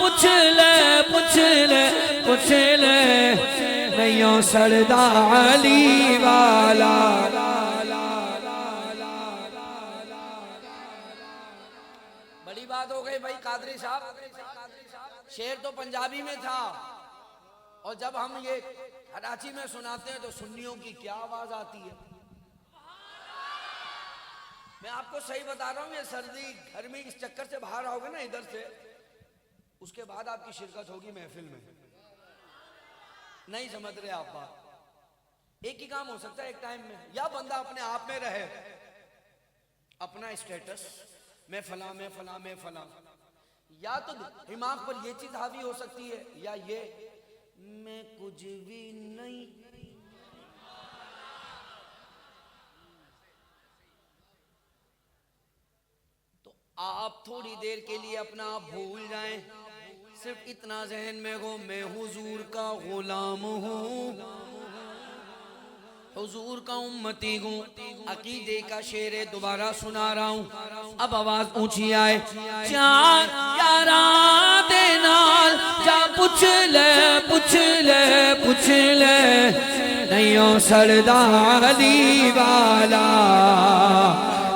पूछ ले पूछ ले पूछ ले नैयो सड़दा अली वाला। बड़ी बात हो गई भाई कादरी साहब। शेर तो पंजाबी में था और जब हम ये कराची में सुनाते हैं तो सुन्नियों की क्या आवाज आती है। मैं आपको सही बता रहा हूं, ये सर्दी गर्मी इस चक्कर से बाहर आओगे ना इधर से, उसके बाद आपकी शिरकत होगी महफिल में। नहीं समझ रहे आप बात। एक ही काम हो सकता है एक टाइम में, या बंदा अपने आप में रहे, अपना स्टेटस मैं फला मैं फला मैं फला, या तो दिमाग पर ये चीज हावी हो सकती है, या ये मैं कुछ भी नहीं। तो आप थोड़ी देर के लिए अपना आप भूल जाएं, सिर्फ इतना जहन में हो मैं हुजूर का गुलाम हूँ, हुजूर का उम्मती हूँ। अकीदे का शेर दोबारा सुना रहा हूँ, अब आवाज ऊंची आए। चार यारा दे नाल जा पूछ ले पूछ ले पूछ ले नैयो सड़दा अली वाला,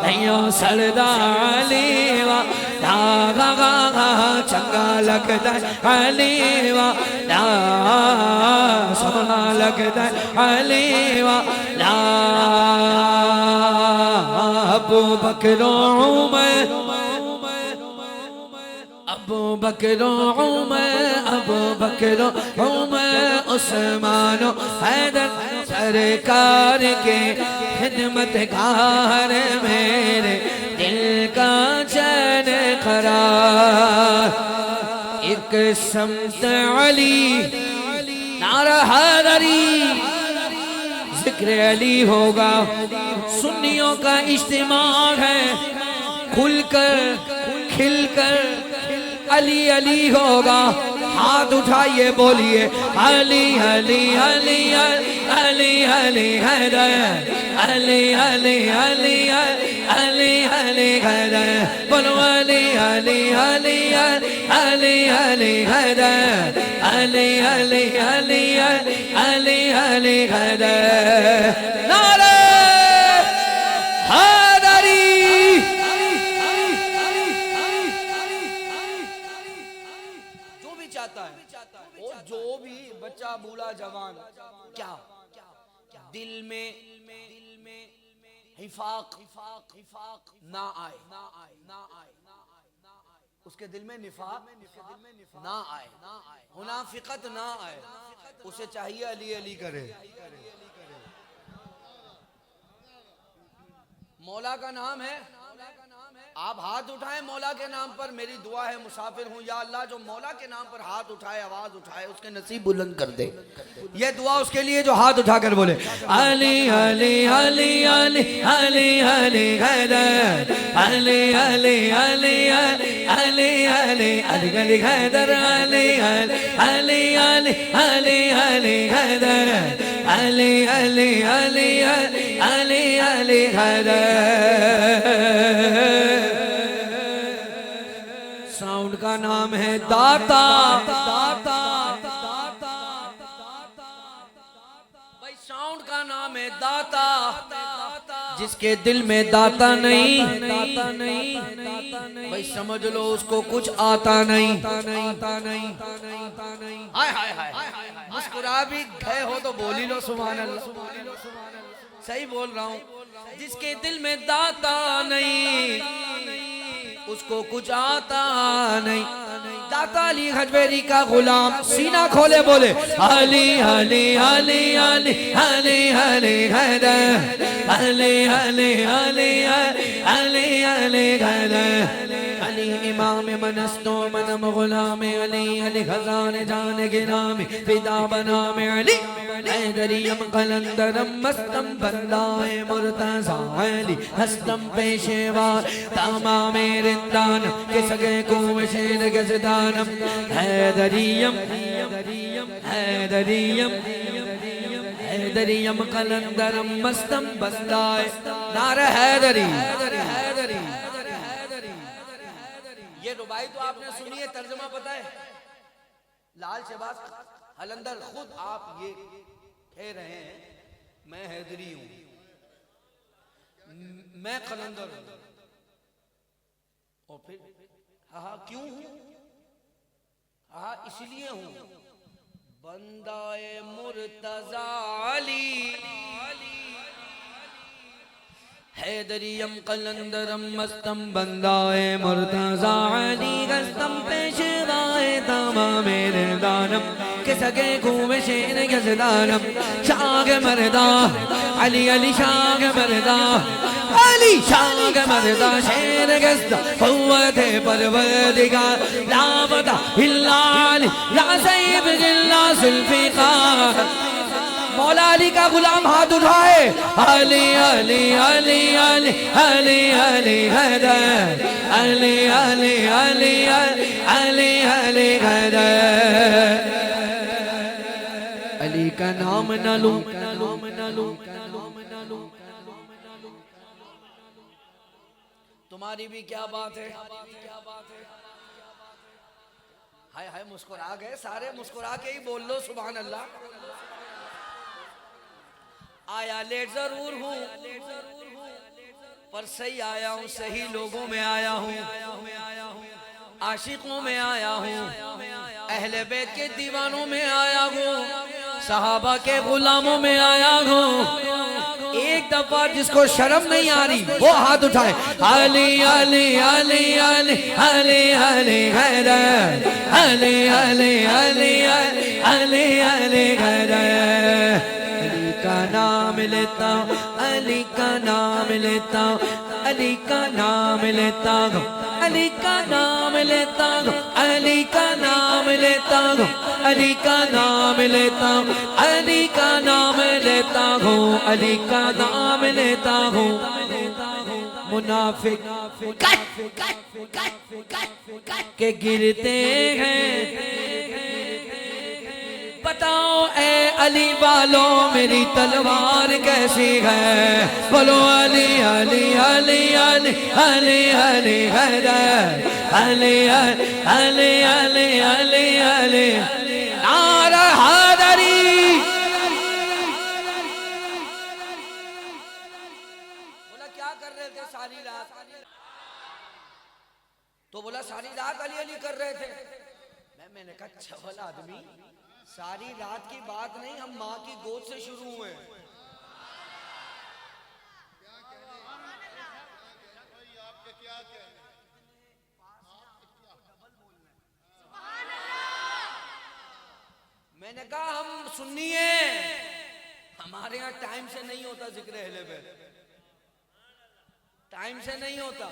नैयो सड़दा अली वाला, चंगा लगदा अली वाला, सोना लगदा अली वाला। अबू बकर उमर, अबू बकर उमर, अबू बकर उमर, उस्मान हैदर सरकार के खिदमतगार, मेरे दिल का चैन करार। एक समत अली नारा हैदरी, जिक्र अली होगा, सुन्नियों का इज्तिमा है, खुलकर खिलकर अली अली होगा। हाथ उठाइए बोलिए अली अली अली अली अली हैदर, अली अली अली अली अली हैदर, बोलो अली अली अली अली अली हैदर, अली अली अली अली अली हैदर। नारे हैदरी। जो भी चाहता है और जो भी बच्चा बूढ़ा जवान क्या दिल में हिफाक ना आए, उसके दिल में निफाक ना आए, मुनाफिकत ना आए, उसे चाहिए अली अली करे। मौला का नाम है, आप हाथ उठाएं मौला के नाम पर। मेरी दुआ है, मुसाफिर हूं, या अल्लाह जो मौला के नाम पर हाथ उठाए, आवाज उठाए, उसके नसीब बुलंद कर दे। ये दुआ उसके लिए जो हाथ उठाकर बोले अली अली अली अली अली अली हैदर, अली अली अली अली अली अली अली हैदर, अली अली अली अली अली हैदर, अली अली अली अली अली हैदर। साउंड का नाम है दाता, भाई साउंड का नाम है दाता। जिसके दिल में दाता नहीं, भाई समझ लो उसको कुछ आता नहीं। हाय हाय हाय, मुस्कुरा भी गए हो तो बोल ही लो सुभान अल्लाह। सही बोल रहा हूँ। जिसके दिल में दाता नहीं, उसको कुछ आता नहीं। दाता अली हजवेरी का गुलाम, सीना खोले बोले अली अली अली अली अली अली हैदर, अली अली अली अली अली हैदर। अली इमाम मनस्तो मनम गुलाम, अली अली खजाने जान गिराम, फिदा बनाम अली हैदरियम कलंदरम मस्तम बंदाए मुर्तजा, अली हस्तम पेशेवा तमाम रिंदान किसके को शेर के दानम, हैदरियम हैदरियम हैदरियम कलंदरम मस्तम बंदाए, नारा हैदरी। ये रुबाई तो आपने सुनी है, तर्जुमा पता है? लाल शहबाज हलंदर खुद आप ये कह रहे हैं मैं हैदरी हूं, मैं कलंदर हूं, और फिर हाँ क्यों हूं? हाँ इसलिए हूं, बंदाए मुर्तजा अली हैदरियम कलंदरम मस्तम बंदाए मुर्तजा अली गस्तम पेशवाए दामा मेरे दानम के सगे घूमे शेर गजदानम शाग मरदा अली अली शाग मरदा अली शाग मरदा शेर गस्दा कुव्वते परवरदिगार ला बदा इल्ला अली ला सैयद जिल्ला जुल्फिकार। मौला अली का गुलाम हाथ उठाए, अली अली अली अली अली अली हैदर अली अली अली अली अली हैदर। अली का नाम न लूं, तुम्हारी भी क्या बात है? हाय हाय मुस्कुरा गए सारे, मुस्कुरा के ही बोल लो सुभान अल्लाह। आया लेट जरूर हूँ पर सही आया हूँ, सही लोगों में आया हूँ, आशिकों में आया हूँ, अहले बैत के दीवानों में आया हूँ, सहाबा के गुलामों में आया हूँ। एक दफा जिसको शर्म नहीं आ रही वो हाथ उठाए, अली अली अली अली अली अली हैदर अली अली अली अली अली हैदर। का नाम लेता हूँ, अली का नाम लेता हूँ, अली का नाम लेता हूँ, अली का नाम लेता हूँ, अली का नाम लेता हूँ, अली का नाम लेता हूँ, अली का नाम लेता हूँ, अली का नाम लेता हूँ। मुनाफिक के गिरते हैं, बताओ ए अली वालों मेरी तलवार कैसी है? बोलो अली अली अली अली अली अली हैदर अली अली अली अली अली नारा हैदरी। बोला क्या कर रहे थे सारी रात? तो बोला सारी रात अली अली कर रहे थे। मैंने कहा छवल आदमी, सारी रात की बात नहीं, हम माँ की गोद से शुरू हुए। मैंने कहा हम सुन्नी हैं, हमारे यहाँ टाइम से नहीं होता जिक्र अहले बैत, टाइम से नहीं होता।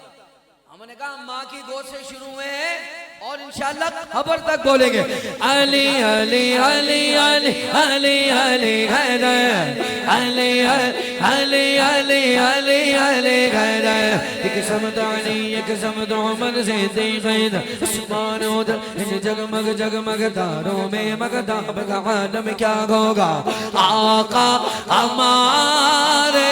हमने कहा माँ की गोद से शुरू हुए हैं और इंशाअल्लाह खबर तक बोलेंगे। अली अली अली अली अली अली हैदर अली अली अली अली अली हैदर। एक समत अली एक समत उमर से देखैद उस्मान उधर इन जगमग जगमग तारों में मगदाब का आलम क्या होगा? आका हमारे